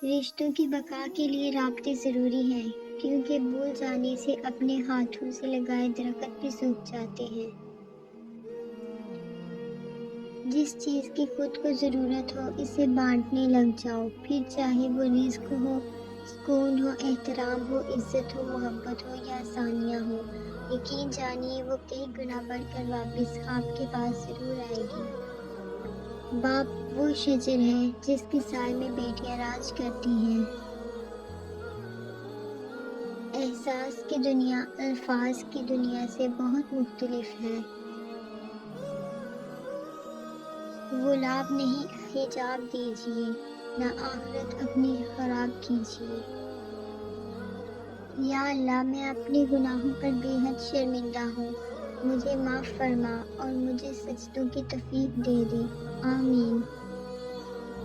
رشتوں کی بقا کے لیے رابطے ضروری ہیں، کیونکہ بھول جانے سے اپنے ہاتھوں سے لگائے درخت بھی سوکھ جاتے ہیں۔ جس چیز کی خود کو ضرورت ہو اسے بانٹنے لگ جاؤ، پھر چاہے وہ رزق ہو، سکون ہو، احترام ہو، عزت ہو، محبت ہو یا آسانیاں ہو، یقین جانیے وہ کئی گنا بڑھ کر واپس آپ کے پاس ضرور آئے گی۔ باپ وہ شجر ہے جس کے سائے میں بیٹیاں راج کرتی ہیں۔ احساس کی دنیا الفاظ کی دنیا سے بہت مختلف ہے۔ غلاب نہیں حجاب دیجیے، نہ آخرت اپنی خراب کیجیے۔ یا اللہ، میں اپنے گناہوں پر بے حد شرمندہ ہوں، مجھے معاف فرما اور مجھے سجدوں کی توفیق دے دے، آمین۔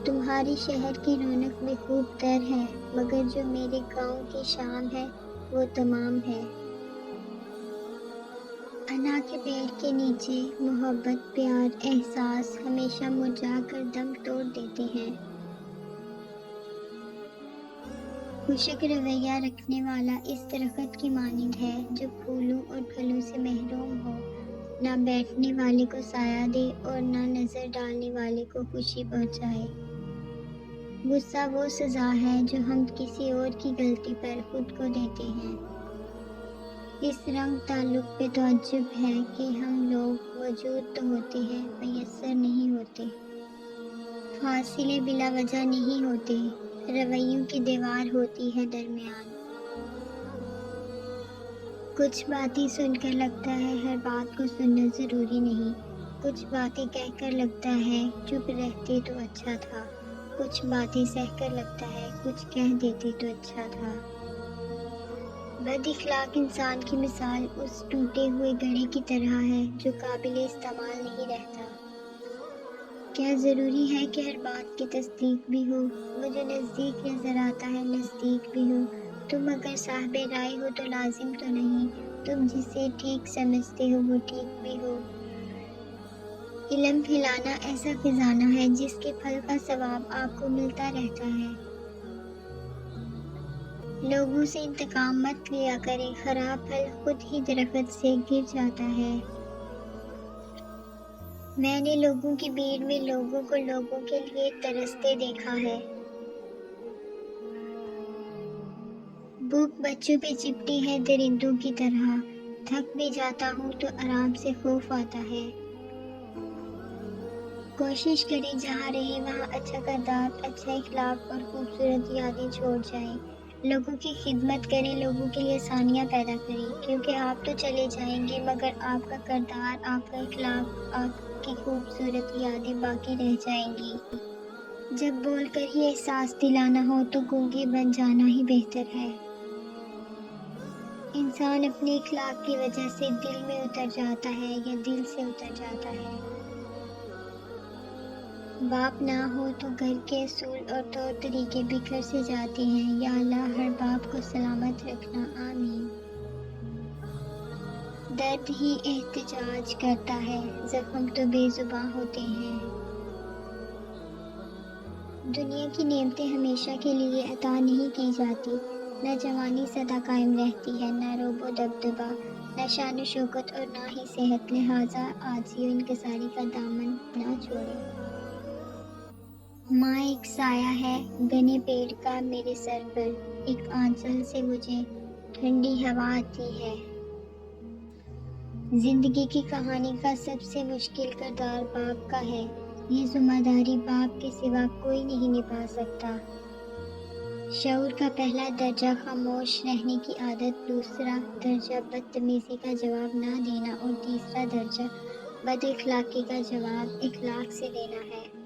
تمہاری شہر کی رونق میں خوب تر ہے، مگر جو میرے گاؤں کی شام ہے وہ تمام ہے۔ انا کے پیڑ کے نیچے محبت، پیار، احساس ہمیشہ مرجھا کر دم توڑ دیتے ہیں۔ خشک رویہ رکھنے والا اس درخت کی مانند ہے جو پھولوں اور پھلوں سے محروم ہو، نہ بیٹھنے والے کو سایہ دے اور نہ نظر ڈالنے والے کو خوشی پہنچائے۔ غصہ وہ سزا ہے جو ہم کسی اور کی غلطی پر خود کو دیتے ہیں۔ اس رنگ تعلق پہ تعجب ہے کہ ہم لوگ موجود تو ہوتے ہیں، میسر نہیں ہوتے۔ فاصلے بلا وجہ نہیں ہوتے، رویوں کی دیوار ہوتی ہے درمیان۔ کچھ باتیں سن کر لگتا ہے ہر بات کو سننا ضروری نہیں، کچھ باتیں کہہ کر لگتا ہے چپ رہتے تو اچھا تھا، کچھ باتیں سہ کر لگتا ہے کچھ کہہ دیتے تو اچھا تھا۔ بد اخلاق انسان کی مثال اس ٹوٹے ہوئے گھڑے کی طرح ہے جو قابل استعمال نہیں رہتا۔ کیا ضروری ہے کہ ہر بات کی تصدیق بھی ہو؟ وہ جو نزدیک نظر آتا ہے نزدیک بھی ہو۔ تم اگر صاحب رائے ہو تو لازم تو نہیں، تم جسے ٹھیک سمجھتے ہو وہ ٹھیک بھی ہو۔ علم پھیلانا ایسا خزانہ ہے جس کے پھل کا ثواب آپ کو ملتا رہتا ہے۔ لوگوں سے انتقام مت لیا کریں، خراب پھل خود ہی درخت سے گر جاتا ہے۔ میں نے لوگوں کی بھیڑ میں لوگوں کو لوگوں کے لیے ترستے دیکھا ہے۔ بھوک بچوں پہ چپٹی ہے درندوں کی طرح، تھک بھی جاتا ہوں تو آرام سے خوف آتا ہے۔ کوشش کریں جہاں رہیں وہاں اچھا کردار، اچھا اخلاق اور خوبصورت یادیں چھوڑ جائیں۔ لوگوں کی خدمت کریں، لوگوں کے لیے آسانیاں پیدا کریں، کیونکہ آپ تو چلے جائیں گے مگر آپ کا کردار، آپ کا اخلاق، آپ کی خوبصورت یادیں باقی رہ جائیں گی۔ جب بول کر ہی احساس دلانا ہو تو گونگے بن جانا ہی بہتر ہے۔ انسان اپنے اخلاق کی وجہ سے دل میں اتر جاتا ہے یا دل سے اتر جاتا ہے۔ باپ نہ ہو تو گھر کے اصول اور طور طریقے بکھر سے جاتے ہیں۔ یا اللہ ہر باپ کو سلامت رکھنا، آمین۔ درد ہی احتجاج کرتا ہے، زخم تو بے زباں ہوتے ہیں۔ دنیا کی نعمتیں ہمیشہ کے لیے عطا نہیں کی جاتی، نہ جوانی سدا قائم رہتی ہے، نہ روب و دبدبا، نہ شان و شوکت اور نہ ہی صحت، لہٰذا عاجزی و انکساری کا دامن نہ چھوڑیں۔ ماں ایک سایہ ہے گھنے پیڑ کا میرے سر پر، ایک آنچل سے مجھے ٹھنڈی ہوا آتی ہے۔ زندگی کی کہانی کا سب سے مشکل کردار باپ کا ہے، یہ ذمہ داری باپ کے سوا کوئی نہیں نبھا سکتا۔ شعور کا پہلا درجہ خاموش رہنے کی عادت، دوسرا درجہ بدتمیزی کا جواب نہ دینا اور تیسرا درجہ بد اخلاقی کا جواب اخلاق سے دینا ہے۔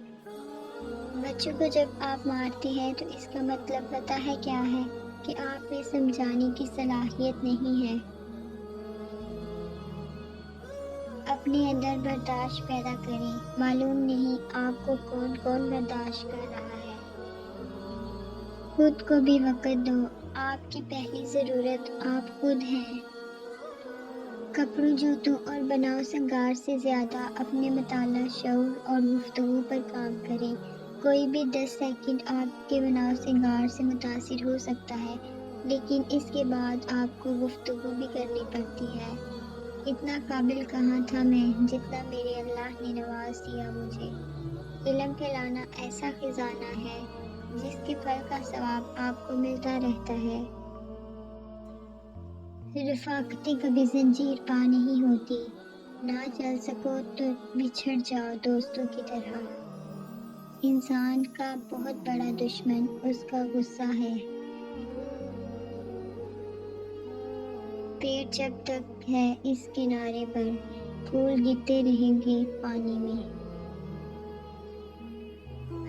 بچوں کو جب آپ مارتے ہیں تو اس کا مطلب پتہ ہے کیا ہے؟ کہ آپ میں سمجھانے کی صلاحیت نہیں ہے۔ اپنے اندر برداشت پیدا کریں، معلوم نہیں آپ کو کون کون برداشت کر رہا ہے۔ خود کو بھی وقت دو، آپ کی پہلی ضرورت آپ خود ہیں۔ کپڑوں، جوتوں اور بناؤ سنگار سے زیادہ اپنے مطالعہ، شعور اور گفتگو پر کام کریں۔ کوئی بھی 10 سیکنڈ آپ کے بناؤ سنگار سے متاثر ہو سکتا ہے، لیکن اس کے بعد آپ کو گفتگو بھی کرنی پڑتی ہے۔ اتنا قابل کہاں تھا میں جتنا میرے اللہ نے نواز دیا مجھے۔ علم پھیلانا ایسا خزانہ ہے جس کے پھل کا ثواب آپ کو ملتا رہتا ہے۔ رفاقتیں کبھی زنجیر پا نہیں ہوتی، نہ چل سکو تو بچھڑ جاؤ دوستوں کی طرح۔ انسان کا بہت بڑا دشمن اس کا غصہ ہے۔ پیڑ جب تک ہے اس کنارے پر، پھول گرتے رہیں گے پانی میں۔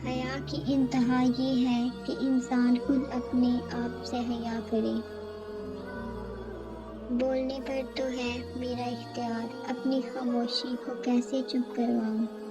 حیا کی انتہا یہ ہے کہ انسان خود اپنے آپ سے حیا کرے۔ بولنے پر تو ہے میرا اختیار، اپنی خاموشی کو کیسے چپ کرواؤں۔